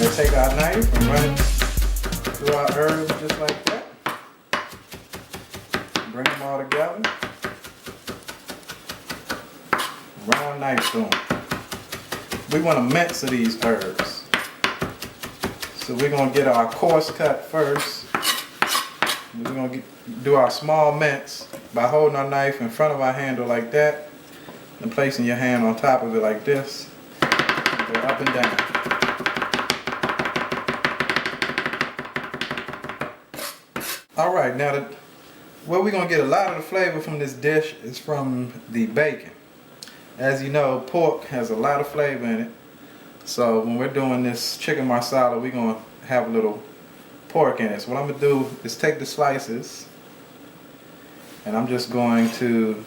to take our knife and run it through our herbs just like that. Bring them all together. Run our knife through them. We want to mince these herbs. So we're going to get our coarse cut first. We're going to do our small mince by holding our knife in front of our handle like that and placing your hand on top of it like this. And go up and down. Alright, now where we're going to get a lot of the flavor from this dish is from the bacon. As you know, pork has a lot of flavor in it. So when we're doing this chicken marsala, we're going to have a little pork in it. So what I'm going to do is take the slices and I'm just going to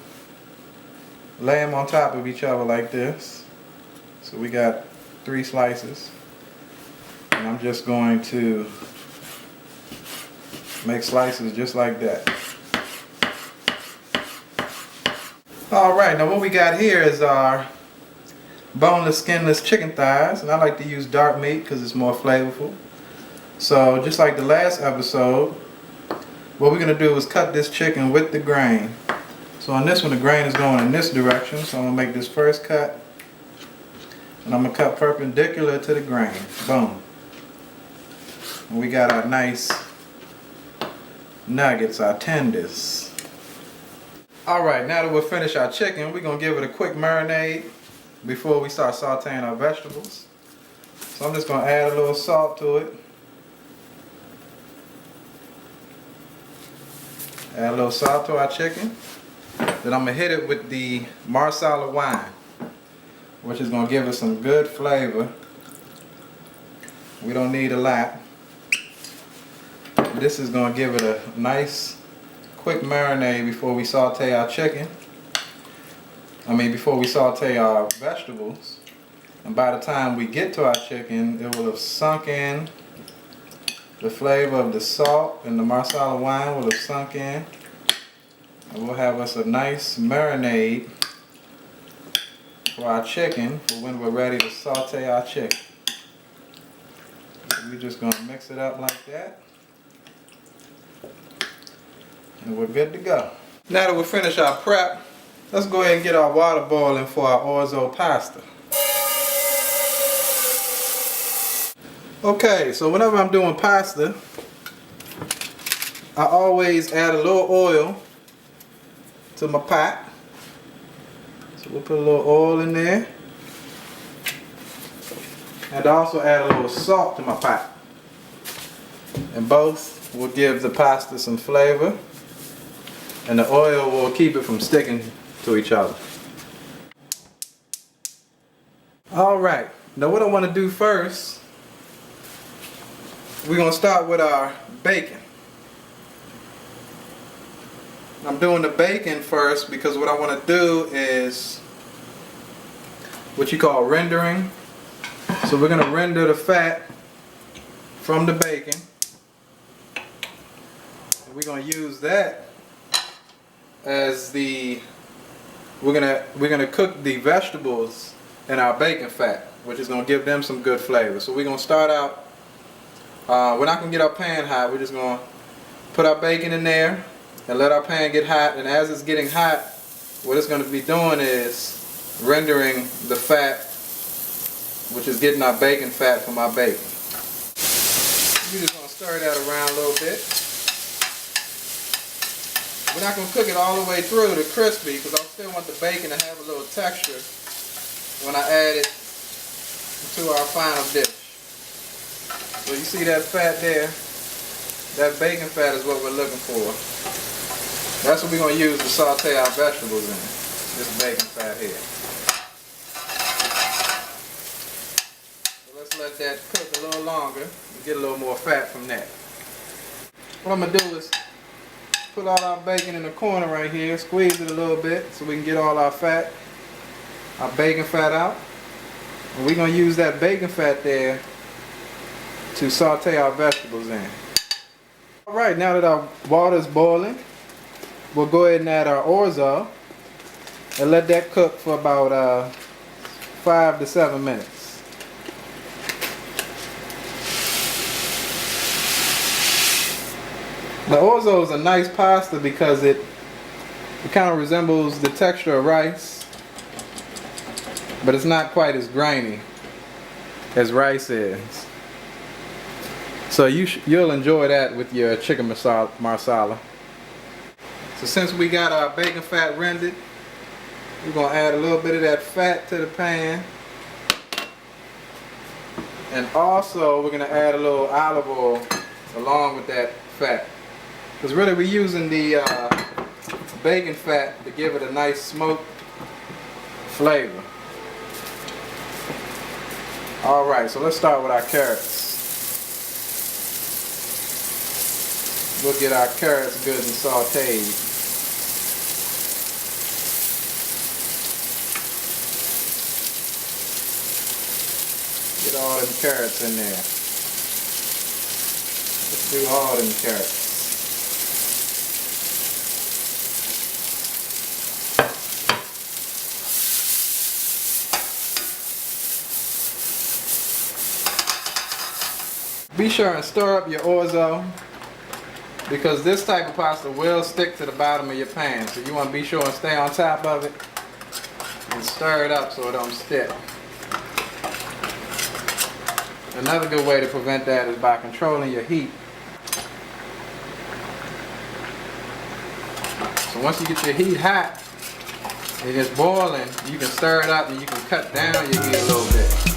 lay them on top of each other like this. So we got 3 slices. And I'm just going to make slices just like that. Alright, now what we got here is our boneless, skinless chicken thighs. And I like to use dark meat because it's more flavorful. So just like the last episode, what we're going to do is cut this chicken with the grain. So on this one, the grain is going in this direction. So I'm going to make this first cut. And I'm going to cut perpendicular to the grain. Boom. And we got our nice nuggets, our tenders. Alright, now that we've finished our chicken, we're going to give it a quick marinade before we start sauteing our vegetables. So I'm just going to add a little salt to it. Add a little salt to our chicken. Then I'm going to hit it with the Marsala wine, which is going to give us some good flavor. We don't need a lot. This is going to give it a nice quick marinade before we saute our chicken. Before we saute our vegetables. And by the time we get to our chicken, it will have sunk in. The flavor of the salt and the Marsala wine will have sunk in. And we'll have us a nice marinade for our chicken for when we're ready to saute our chicken. So we're just going to mix it up like that. And we're good to go. Now that we've finished our prep, let's go ahead and get our water boiling for our orzo pasta. Okay, so whenever I'm doing pasta, I always add a little oil to my pot. So we'll put a little oil in there. And I also add a little salt to my pot. And both will give the pasta some flavor. And the oil will keep it from sticking to each other. Alright, now what I want to do first, we're going to start with our bacon. I'm doing the bacon first because what I want to do is what you call rendering. So we're going to render the fat from the bacon. And we're going to use that as we're gonna cook the vegetables in our bacon fat, which is gonna give them some good flavor. So we're gonna start out. We're not gonna get our pan hot. We're just gonna put our bacon in there and let our pan get hot. And as it's getting hot, what it's gonna be doing is rendering the fat, which is getting our bacon fat from our bacon. We're just gonna stir that around a little bit. We're not going to cook it all the way through to crispy because I still want the bacon to have a little texture when I add it to our final dish. So you see that fat there? That bacon fat is what we're looking for. That's what we're going to use to saute our vegetables in. This bacon fat here. So let's let that cook a little longer and get a little more fat from that. What I'm going to do is put all our bacon in the corner right here, squeeze it a little bit so we can get all our fat, our bacon fat out. And we're going to use that bacon fat there to saute our vegetables in. Alright, now that our water is boiling, we'll go ahead and add our orzo and let that cook for about 5 to 7 minutes. The orzo is a nice pasta because it kind of resembles the texture of rice, but it's not quite as grainy as rice is. So you'll enjoy that with your chicken marsala. So since we got our bacon fat rendered, we're going to add a little bit of that fat to the pan. And also we're going to add a little olive oil along with that fat. Because really we're using the bacon fat to give it a nice smoked flavor. Alright, so let's start with our carrots. We'll get our carrots good and sauteed. Get all them carrots in there. Let's do all them carrots. Be sure and stir up your orzo, because this type of pasta will stick to the bottom of your pan. So you want to be sure and stay on top of it and stir it up so it don't stick. Another good way to prevent that is by controlling your heat. So once you get your heat hot and it's boiling, you can stir it up and you can cut down your heat a little bit.